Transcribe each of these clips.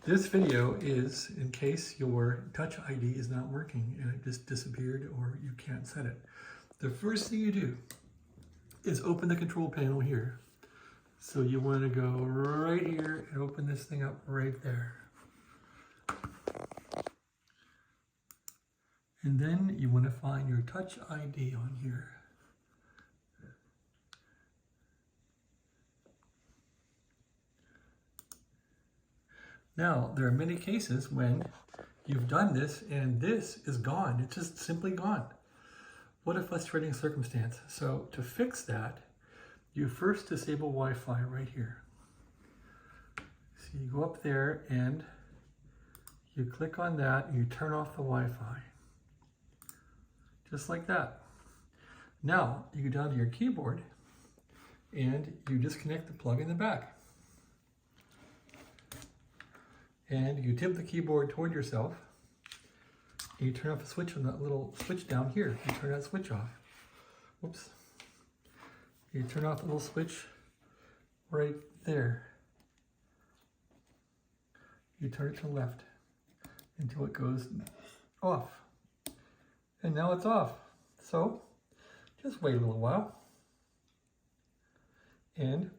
This video is in case your Touch ID is not working and it just disappeared or you can't set it. The first thing you do is open the control panel here. So you want to go right here and open this thing up right there. And then you want to find your Touch ID on here. Now, there are many cases when you've done this and this is gone. It's just simply gone. What a frustrating circumstance. So to fix that, you first disable Wi-Fi right here. So you go up there and you click on that and you turn off the Wi-Fi. Just like that. Now, you go down to your keyboard and you disconnect the plug in the back. And you tip the keyboard toward yourself. And you turn off the switch on that little switch down here. You turn that switch off. Whoops. You turn off the little switch right there. You turn it to the left until it goes off. And now it's off. So just wait a little while and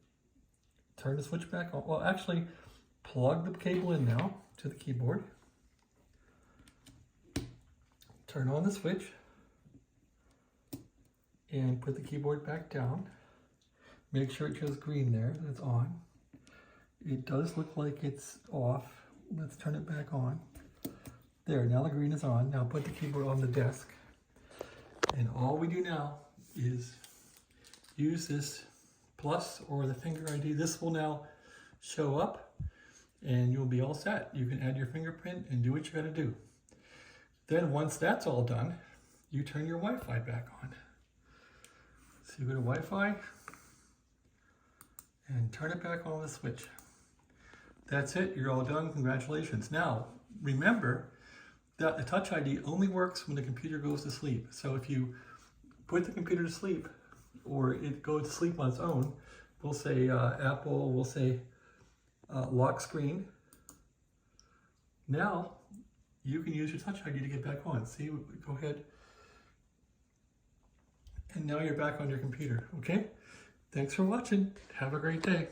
turn the switch back on. Well, actually, plug the cable in now to the keyboard. Turn on the switch and put the keyboard back down. Make sure it shows green there, that it's on. It does look like it's off. Let's turn it back on. There, now the green is on. Now put the keyboard on the desk. And all we do now is use this plus or the finger ID. This will now show up and you'll be all set. You can add your fingerprint and do what you gotta do. Then once that's all done, you turn your Wi-Fi back on. So you go to Wi-Fi and turn it back on the switch. That's it, you're all done, congratulations. Now, remember that the Touch ID only works when the computer goes to sleep. So if you put the computer to sleep or it goes to sleep on its own, we'll say Apple, we'll say lock screen. Now you can use your Touch ID to get back on. See, go ahead. And now you're back on your computer, okay? Thanks for watching. Have a great day.